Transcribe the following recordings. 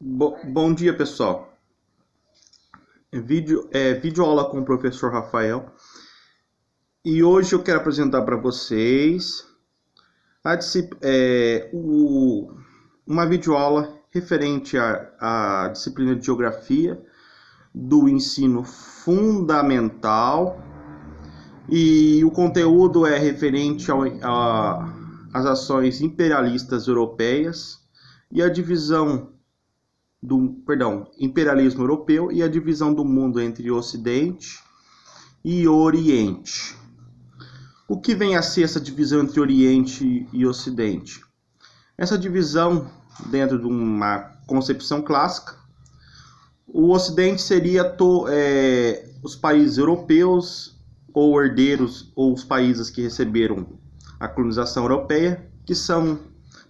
Bom dia, pessoal. Vídeo aula com o professor Rafael. E hoje eu quero apresentar para vocês uma videoaula referente à disciplina de Geografia do ensino fundamental. E o conteúdo é referente às ações imperialistas europeias e a divisão imperialismo europeu e a divisão do mundo entre Ocidente e Oriente. O que vem a ser essa divisão entre Oriente e Ocidente? Essa divisão, dentro de uma concepção clássica, o Ocidente seria os países europeus ou herdeiros, ou os países que receberam a colonização europeia, que são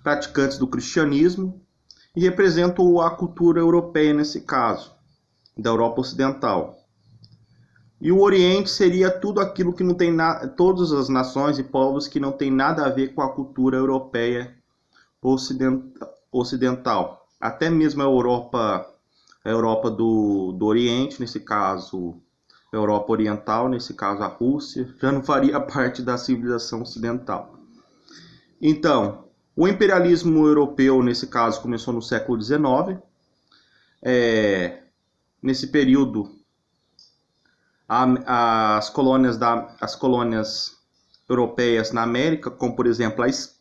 praticantes do cristianismo, e representam a cultura europeia nesse caso, da Europa Ocidental. E o Oriente seria tudo aquilo que não tem todas as nações e povos que não tem nada a ver com a cultura europeia ocidental. Até mesmo a Europa do Oriente, nesse caso a Europa Oriental, nesse caso a Rússia, já não faria parte da civilização ocidental. Então, o imperialismo europeu, nesse caso, começou no século XIX. Nesse período, as colônias europeias na América, como por exemplo as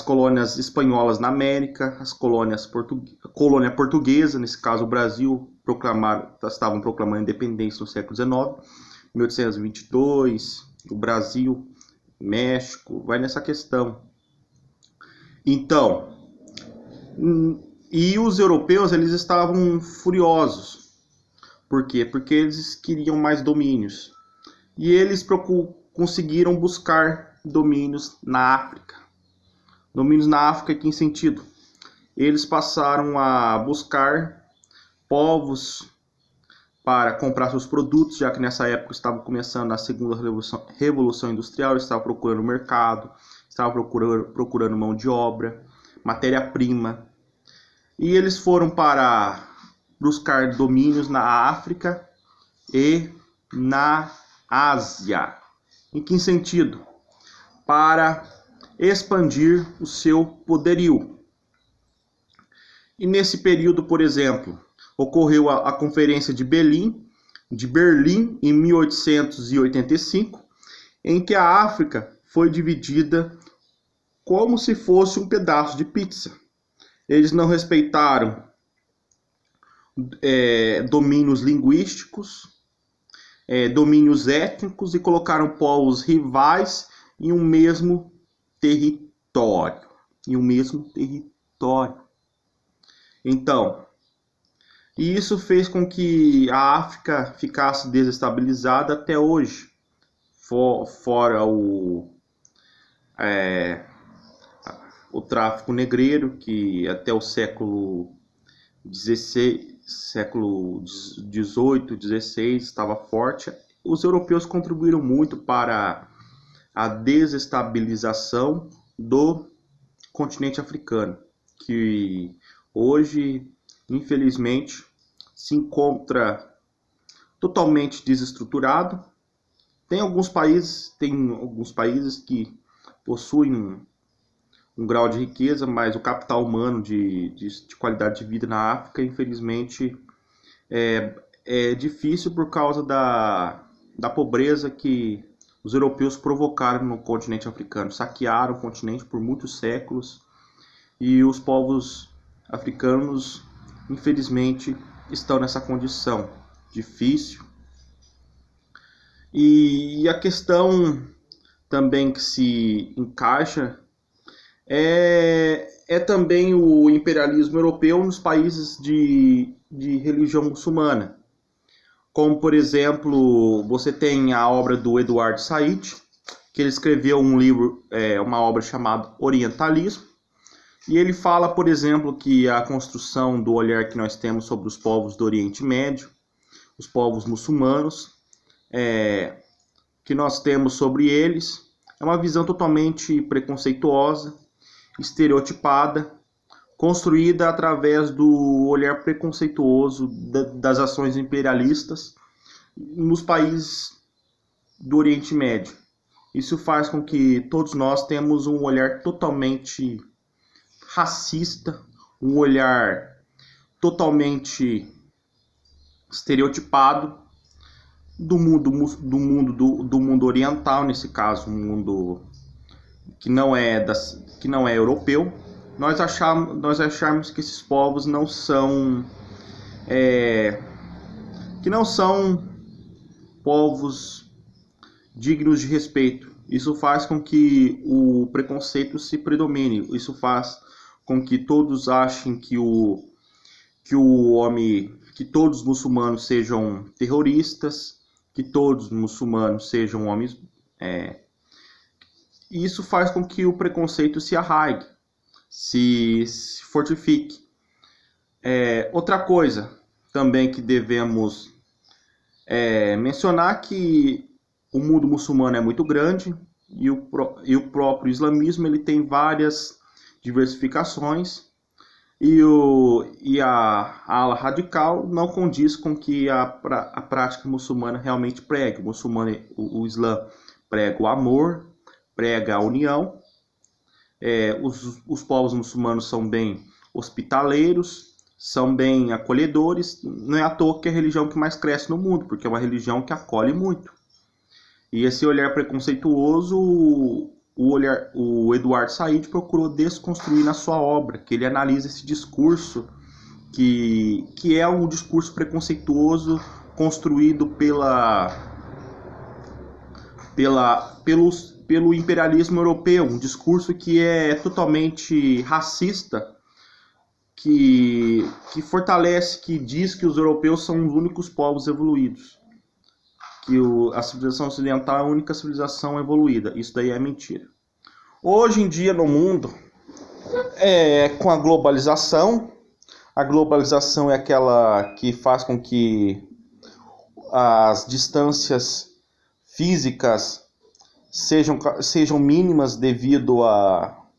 colônias espanholas na América, as colônia portuguesa, nesse caso o Brasil, estavam proclamando independência no século XIX. 1822, o Brasil, México, vai nessa questão. Então, e os europeus, eles estavam furiosos. Por quê? Porque eles queriam mais domínios. E eles conseguiram buscar domínios na África. Domínios na África, em que sentido? Eles passaram a buscar povos para comprar seus produtos, já que nessa época estava começando a segunda revolução industrial, estava procurando mercado, estava procurando mão de obra, matéria-prima. E eles foram para buscar domínios na África e na Ásia. Em que sentido? Para expandir o seu poderio. E nesse período, por exemplo, ocorreu a Conferência de Berlim, em 1885, em que a África foi dividida como se fosse um pedaço de pizza. Eles não respeitaram domínios linguísticos, domínios étnicos, e colocaram povos rivais em um mesmo território. Então, e isso fez com que a África ficasse desestabilizada até hoje, fora o tráfico negreiro, que até o século XVIII, XVI estava forte. Os europeus contribuíram muito para a desestabilização do continente africano, que hoje, infelizmente, se encontra totalmente desestruturado. Tem alguns países que possuem um grau de riqueza, mas o capital humano de qualidade de vida na África, infelizmente, é difícil por causa da pobreza que os europeus provocaram no continente africano. Saquearam o continente por muitos séculos e os povos africanos, infelizmente, estão nessa condição difícil. E a questão também que se encaixa é também o imperialismo europeu nos países de religião muçulmana. Como, por exemplo, você tem a obra do Eduardo Said, que ele escreveu um livro, uma obra chamada Orientalismo, e ele fala, por exemplo, que a construção do olhar que nós temos sobre os povos do Oriente Médio, os povos muçulmanos, que nós temos sobre eles, é uma visão totalmente preconceituosa, estereotipada, construída através do olhar preconceituoso das ações imperialistas nos países do Oriente Médio. Isso faz com que todos nós temos um olhar totalmente racista, um olhar totalmente estereotipado do mundo oriental, nesse caso, um mundo que não é europeu. Nós acharmos que esses povos não são povos dignos de respeito. Isso faz com que o preconceito se predomine. Isso faz com que todos achem que todos os muçulmanos sejam terroristas, que todos os muçulmanos sejam homens. Isso faz com que o preconceito se arraigue, se fortifique. Outra coisa também que devemos mencionar, que o mundo muçulmano é muito grande e o próprio islamismo ele tem várias diversificações, e a ala radical não condiz com que a prática muçulmana realmente pregue. O Islã prega o amor, prega a união. Os povos muçulmanos são bem hospitaleiros, são bem acolhedores. Não é à toa que é a religião que mais cresce no mundo, porque é uma religião que acolhe muito. E esse olhar preconceituoso, o Eduardo Said procurou desconstruir na sua obra, que ele analisa esse discurso, que é um discurso preconceituoso construído pelo imperialismo europeu, um discurso que é totalmente racista, que fortalece, que diz que os europeus são os únicos povos evoluídos, que a civilização ocidental é a única civilização evoluída. Isso daí é mentira. Hoje em dia no mundo, com a globalização é aquela que faz com que as distâncias físicas sejam mínimas devido ao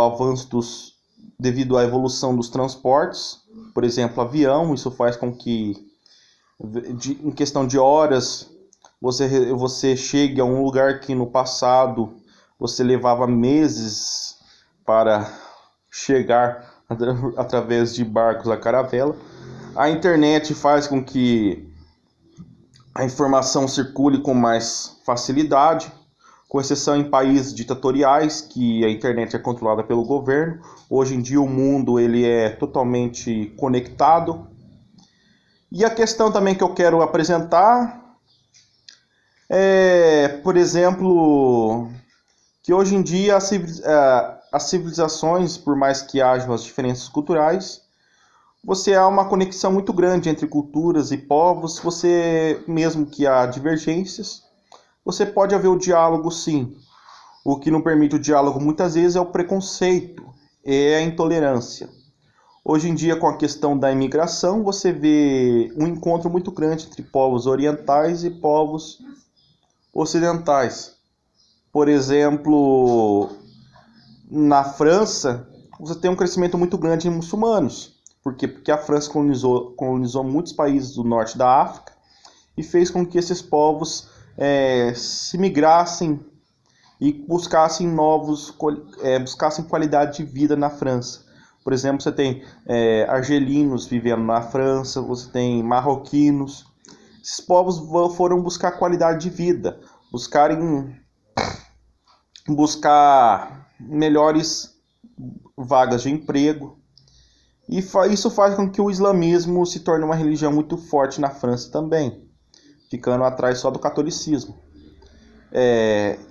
avanço devido à evolução dos transportes. Por exemplo, avião. Isso faz com que em questão de horas você chegue a um lugar que no passado você levava meses para chegar através de barcos a caravela. A internet faz com que a informação circule com mais facilidade, com exceção em países ditatoriais, que a internet é controlada pelo governo. Hoje em dia o mundo ele é totalmente conectado. E a questão também que eu quero apresentar por exemplo, que hoje em dia as civilizações, por mais que hajam as diferenças culturais, há uma conexão muito grande entre culturas e povos. Mesmo que há divergências, você pode haver o diálogo, sim. O que não permite o diálogo muitas vezes é o preconceito, é a intolerância. Hoje em dia, com a questão da imigração, você vê um encontro muito grande entre povos orientais e povos ocidentais. Por exemplo, na França, você tem um crescimento muito grande em muçulmanos. Por quê? Porque a França colonizou muitos países do norte da África e fez com que esses povos se migrassem e buscassem qualidade de vida na França. Por exemplo, você tem argelinos vivendo na França, você tem marroquinos. Esses povos foram buscar qualidade de vida, buscar melhores vagas de emprego. E isso faz com que o islamismo se torne uma religião muito forte na França também, ficando atrás só do catolicismo.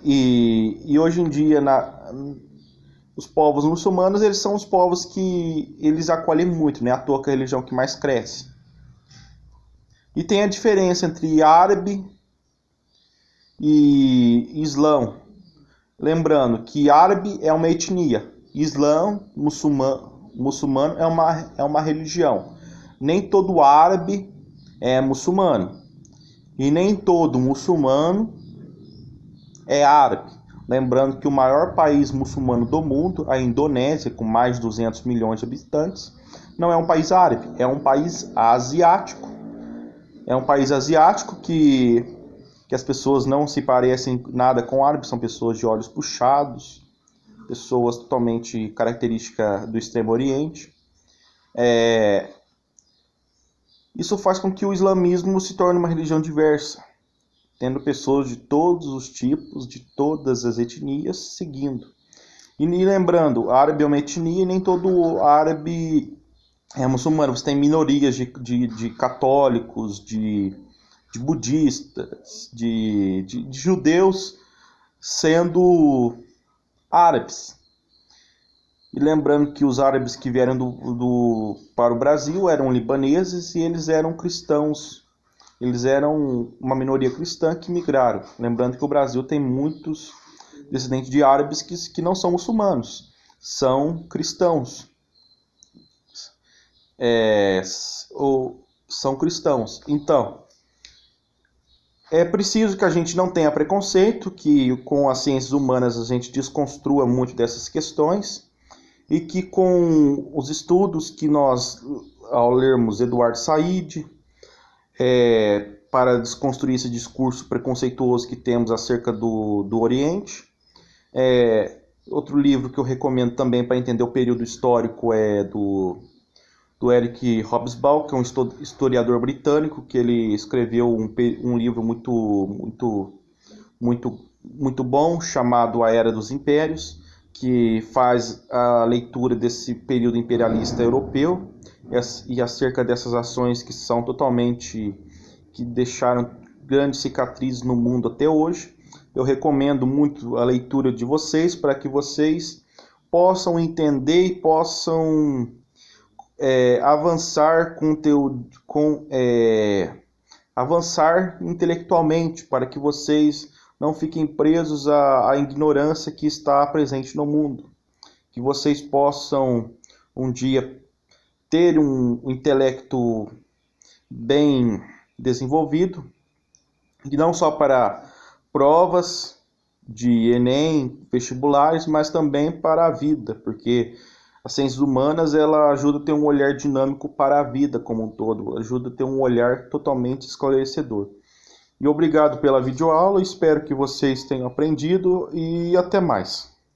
E hoje em dia, os povos muçulmanos, eles são os povos que eles acolhem muito, né? À toa que é a religião que mais cresce. E tem a diferença entre árabe e islão. Lembrando que árabe é uma etnia, islã, muçulmano é uma religião. Nem todo árabe é muçulmano. E nem todo muçulmano é árabe. Lembrando que o maior país muçulmano do mundo, a Indonésia, com mais de 200 milhões de habitantes, não é um país árabe, é um país asiático. É um país asiático que as pessoas não se parecem nada com árabes, são pessoas de olhos puxados, pessoas totalmente características do Extremo Oriente. Isso faz com que o islamismo se torne uma religião diversa, tendo pessoas de todos os tipos, de todas as etnias, seguindo. E lembrando, árabe é uma etnia e nem todo árabe é muçulmano. Você tem minorias de católicos, de budistas, de judeus sendo árabes. E lembrando que os árabes que vieram para o Brasil eram libaneses e eles eram cristãos. Eles eram uma minoria cristã que migraram. Lembrando que o Brasil tem muitos descendentes de árabes que não são muçulmanos, são cristãos. São cristãos. Então, é preciso que a gente não tenha preconceito, que com as ciências humanas a gente desconstrua muito dessas questões e que com os estudos que nós, ao lermos Eduardo Said, para desconstruir esse discurso preconceituoso que temos acerca do Oriente. Outro livro que eu recomendo também para entender o período histórico é do Eric Hobsbawm, que é um historiador britânico, que ele escreveu um livro muito bom, chamado A Era dos Impérios, que faz a leitura desse período imperialista europeu e acerca dessas ações que são que deixaram grandes cicatrizes no mundo até hoje. Eu recomendo muito a leitura de vocês para que possam entender e possam avançar intelectualmente, para que vocês não fiquem presos à ignorância que está presente no mundo. Que vocês possam um dia ter um intelecto bem desenvolvido, e não só para provas de Enem, vestibulares, mas também para a vida, porque as ciências humanas ela ajuda a ter um olhar dinâmico para a vida como um todo, ajuda a ter um olhar totalmente esclarecedor. E obrigado pela videoaula, espero que vocês tenham aprendido e até mais.